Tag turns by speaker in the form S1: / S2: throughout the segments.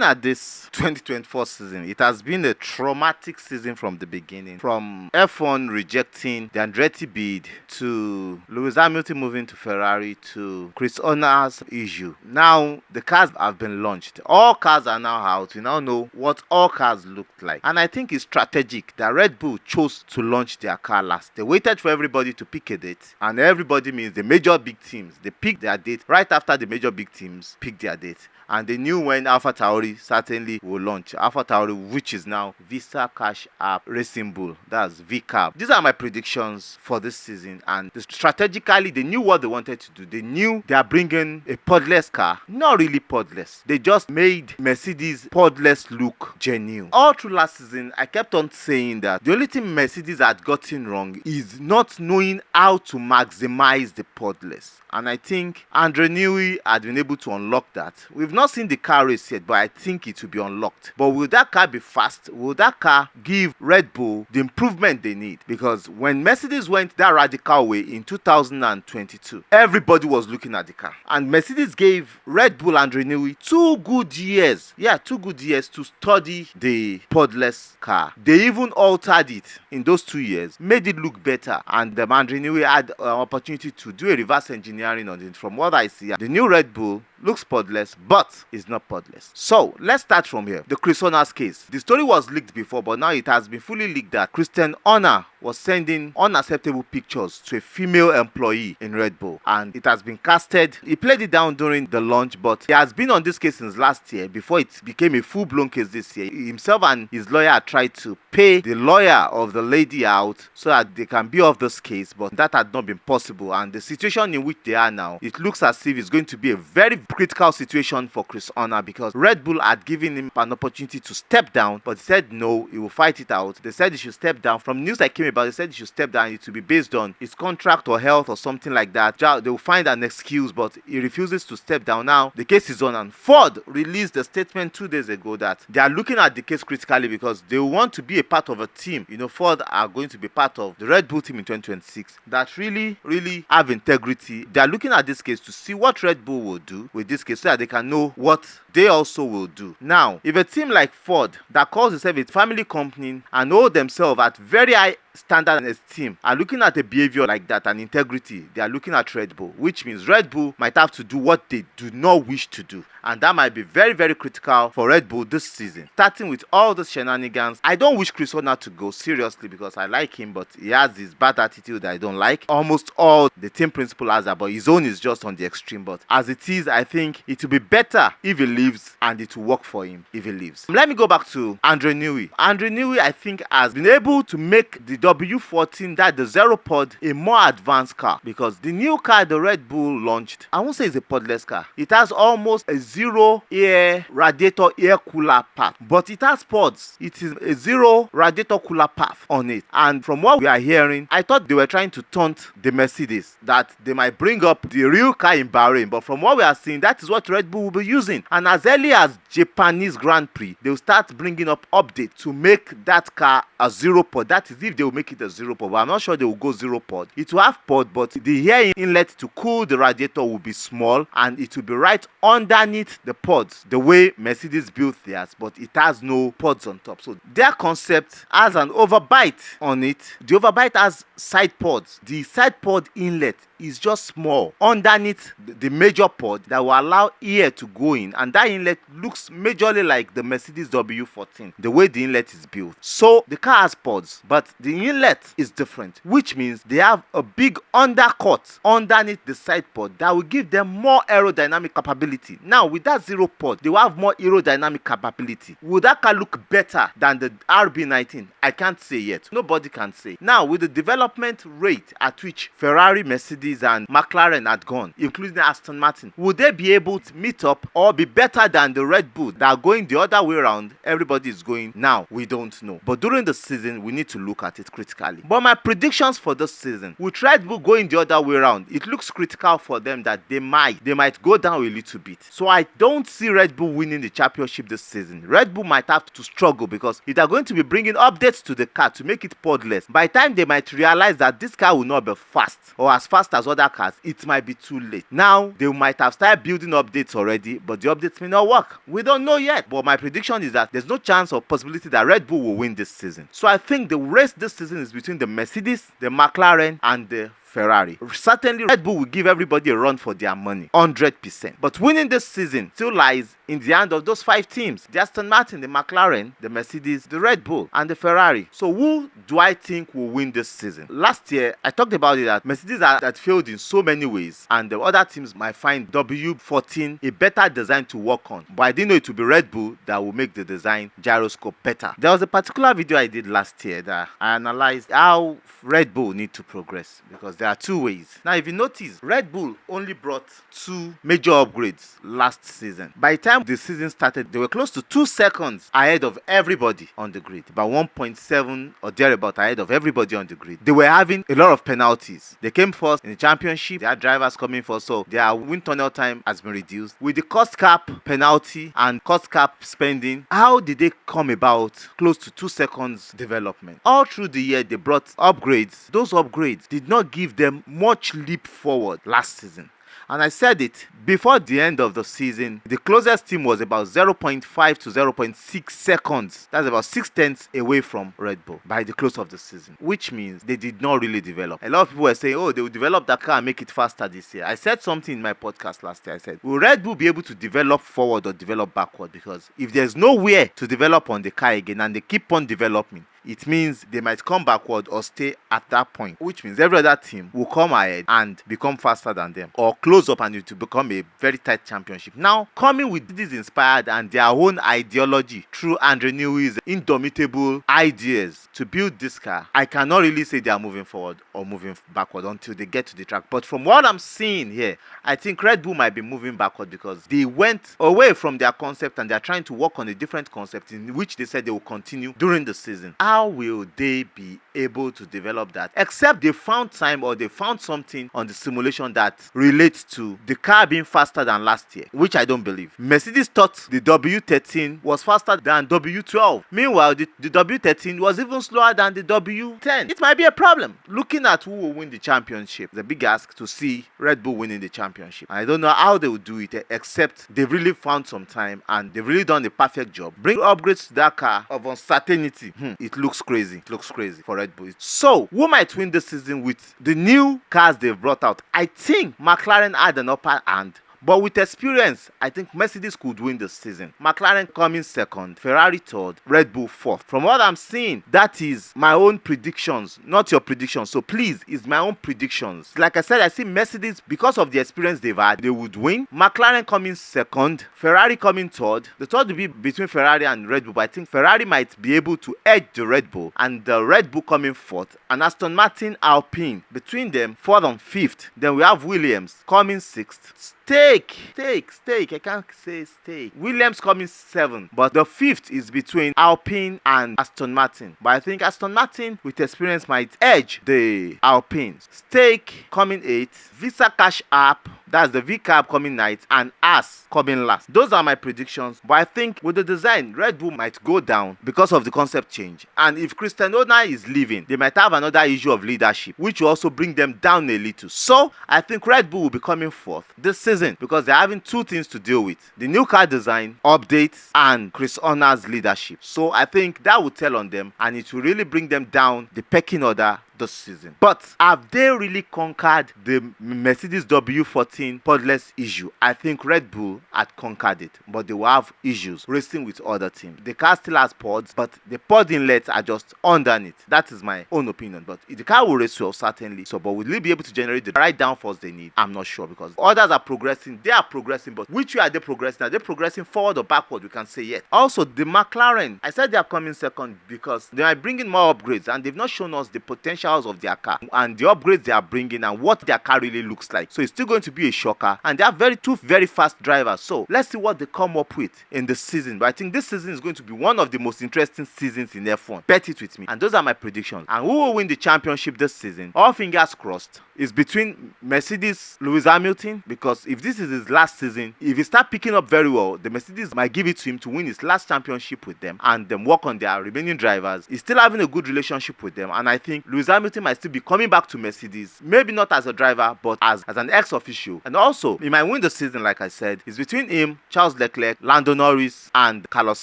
S1: looking at this 2024 season, it has been a traumatic season from the beginning. From F1 rejecting the Andretti bid, to Lewis Hamilton moving to Ferrari, to Chris Horner's issue. Now the cars have been launched. All cars are now out. We now know what all cars looked like. And I think it's strategic that Red Bull chose to launch their car last. They waited for everybody to pick a date. And everybody means the major big teams. They picked their date right after the major big teams picked their date. And they knew when AlphaTauri certainly will launch. AlphaTauri, which is now Visa Cash App Racing Bull. That's VCAP. These are my predictions for this season. And strategically, they knew what they wanted to do. They knew they are bringing a podless car. Not really podless. They just made Mercedes podless look genuine. All through last season, I kept on saying that the only thing Mercedes had gotten wrong is not knowing how to maximize the podless. And I think Andre Newey had been able to unlock that. We've not seen the car race yet, but I think it will be unlocked. But will that car be fast? Will that car give Red Bull the improvement they need? Because when Mercedes went that radical way in 2022, everybody was looking at the car. And Mercedes gave Red Bull Andre Newey 2 good years. Yeah, 2 good years to study the podless car. They even altered it in those 2 years, made it look better. And the Andre Newey had an opportunity to do a reverse engineering on it. From what I see, the new Red Bull looks podless, but is not podless. So let's start from here. The Chris Horner's case. The story was leaked before, but now it has been fully leaked that Christian Horner was sending unacceptable pictures to a female employee in Red Bull, and it has been casted. He played it down during the launch, but he has been on this case since last year before it became a full-blown case this year. Himself and his lawyer tried to pay the lawyer of the lady out so that they can be off this case, but that had not been possible. And the situation in which they are now, it looks as if it's going to be a very critical situation for Chris Horner, because Red Bull had given him an opportunity to step down, but he said no, he will fight it out. They said he should step down. From news that came about, they said he should step down. It will be based on his contract or health or something like that. They will find an excuse, but he refuses to step down. Now the case is on, and Ford released a statement 2 days ago that they are looking at the case critically because they want to be a part of a team. Ford are going to be part of the Red Bull team in 2026 that really have integrity. They are looking at this case to see what Red Bull will do with this case so that they can know what they also will do. Now, if a team like Ford that calls itself a family company and hold themselves at very high standard and esteem are looking at a behavior like that and integrity, they are looking at Red Bull, which means Red Bull might have to do what they do not wish to do, and that might be very, very critical for Red Bull this season. Starting with all those shenanigans, I don't wish Chris Horner to go, seriously, because I like him, but he has this bad attitude that I don't like. Almost all the team principal has that, but his own is just on the extreme. But as it is, I think it will be better if he leaves, and it will work for him if he leaves. Let me go back to Andre Newey. Andre Newey, I think, has been able to make the W14, that the zero pod, a more advanced car, because the new car the Red Bull launched, I won't say it's a podless car. It has almost a zero air radiator air cooler path, but it has pods. It is a zero radiator cooler path on it. And from what we are hearing, I thought they were trying to taunt the Mercedes, that they might bring up the real car in Bahrain, but from what we are seeing, that is what Red Bull will be using. And as early as Japanese Grand Prix, they will start bringing up updates to make that car a zero pod. That is if they will make it a zero pod, but I'm not sure they will go zero pod. It will have pod, but the air inlet to cool the radiator will be small, and it will be right underneath the pods, the way Mercedes built theirs, but it has no pods on top. So their concept has an overbite on it. The overbite has side pods. The side pod inlet is just small underneath the major pod that will allow air to go in, and that inlet looks majorly like the Mercedes W14, the way the inlet is built. So the car has pods, but the inlet is different, which means they have a big undercut underneath the side pod that will give them more aerodynamic capability. Now with that zero pod, they will have more aerodynamic capability. Will that car look better than the RB19? I can't say yet. Nobody can say. Now with the development rate at which Ferrari, Mercedes and McLaren had gone, including Aston Martin, would they be able to meet up or be better than the Red Bull that are going the other way around? Everybody is going now. We don't know. But during the season, we need to look at it critically. But my predictions for this season, with Red Bull going the other way around, it looks critical for them that they might go down a little bit. So I don't see Red Bull winning the championship this season. Red Bull might have to struggle because they are going to be bringing updates to the car to make it podless. By the time they might realize that this car will not be fast or as fast as as other cars, it might be too late. Now, they might have started building updates already, but the updates may not work. We don't know yet. But my prediction is that there's no chance or possibility that Red Bull will win this season. So I think the race this season is between the Mercedes, the McLaren, and the Ferrari. Certainly, Red Bull will give everybody a run for their money, 100%. But winning this season still lies in the hand of those 5 teams: the Aston Martin, the McLaren, the Mercedes, the Red Bull, and the Ferrari. So who do I think will win this season? Last year, I talked about it that Mercedes had failed in so many ways, and the other teams might find W14 a better design to work on. But I didn't know it would be Red Bull that will make the design gyroscope better. There was a particular video I did last year that I analyzed how Red Bull need to progress, because there are 2 ways. Now, if you notice, Red Bull only brought 2 major upgrades last season. By the time the season started, they were close to 2 seconds ahead of everybody on the grid, about 1.7 or thereabout ahead of everybody on the grid. They were having a lot of penalties. They came first in the championship. They had drivers coming first, so their wind tunnel time has been reduced. With the cost cap penalty and cost cap spending, how did they come about close to 2 seconds development? All through the year, they brought upgrades. Those upgrades did not give them much leap forward last season. And I said it, before the end of the season, the closest team was about 0.5 to 0.6 seconds. That's about 6/10 away from Red Bull by the close of the season, which means they did not really develop. A lot of people were saying, oh, they will develop that car and make it faster this year. I said something in my podcast last year. I said, will Red Bull be able to develop forward or develop backward? Because if there's nowhere to develop on the car again and they keep on developing, it means they might come backward or stay at that point, which means every other team will come ahead and become faster than them, or close up and it will become a very tight championship. Now, coming with this inspired and their own ideology through Andre Newey's indomitable ideas to build this car, I cannot really say they are moving forward or moving backward until they get to the track. But from what I'm seeing here, I think Red Bull might be moving backward because they went away from their concept and they're trying to work on a different concept in which they said they will continue during the season. How will they be able to develop that? Except they found time or they found something on the simulation that relates to the car being faster than last year, which I don't believe. Mercedes thought the W13 was faster than W12. Meanwhile, the W13 was even slower than the W10. It might be a problem. Looking at who will win the championship, the big ask to see Red Bull winning the championship. I don't know how they will do it, except they've really found some time and they've really done the perfect job. Bring upgrades to that car of uncertainty. It looks crazy. It looks crazy for Red Bull. So, who might win this season with the new cars they've brought out? I think McLaren had an upper hand. But with experience, I think Mercedes could win this season. McLaren coming second, Ferrari third, Red Bull fourth. From what I'm seeing, that is my own predictions, not your predictions. So please, it's my own predictions. Like I said, I see Mercedes, because of the experience they've had, they would win. McLaren coming second, Ferrari coming third. The third will be between Ferrari and Red Bull, but I think Ferrari might be able to edge the Red Bull, and the Red Bull coming fourth, and Aston Martin, Alpine. Between them, fourth and fifth. Then we have Williams coming sixth. Steak. I can't say steak. Williams coming 7th, but the 5th is between Alpine and Aston Martin. But I think Aston Martin with experience might edge the Alpines. Steak coming 8th, Visa Cash App, that's the VCAP coming 9th, and AS coming last. Those are my predictions. But I think with the design, Red Bull might go down because of the concept change. And if Christian Horner is leaving, they might have another issue of leadership, which will also bring them down a little. So I think Red Bull will be coming 4th this season because they're having 2 things to deal with: the new car design, updates, and Chris Horner's leadership. So I think that will tell on them and it will really bring them down the pecking order this season. But have they really conquered the Mercedes W14 podless issue? I think Red Bull had conquered it, but they will have issues racing with other teams. The car still has pods, but the pod inlets are just underneath. That is my own opinion. But the car will race well, certainly. So, but will they be able to generate the right downforce they need? I'm not sure, because others are progressing. They are progressing, but which way are they progressing? Are they progressing forward or backward? We can say yet. Also, the McLaren, I said they are coming second because they are bringing more upgrades and they've not shown us the potential of their car and the upgrades they are bringing and what their car really looks like. So it's still going to be a shocker, and they are two very fast drivers. So let's see what they come up with in the season. But I think this season is going to be one of the most interesting seasons in F1. Bet it with me. And those are my predictions. And who will win the championship this season? All fingers crossed. It's between Mercedes, Lewis Hamilton, because if this is his last season, if he start picking up very well, the Mercedes might give it to him to win his last championship with them and then work on their remaining drivers. He's still having a good relationship with them, and I think Lewis Hamilton Hamilton might still be coming back to Mercedes, maybe not as a driver, but as an ex-official. And also, he might win the season, like I said. It's between him, Charles Leclerc, Lando Norris, and Carlos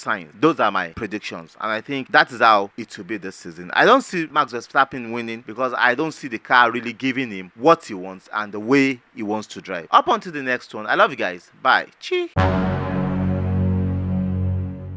S1: Sainz. Those are my predictions, and I think that is how it will be this season. I don't see Max Verstappen winning because I don't see the car really giving him what he wants and the way he wants to drive. Up onto the next one. I love you guys. Bye. Chi.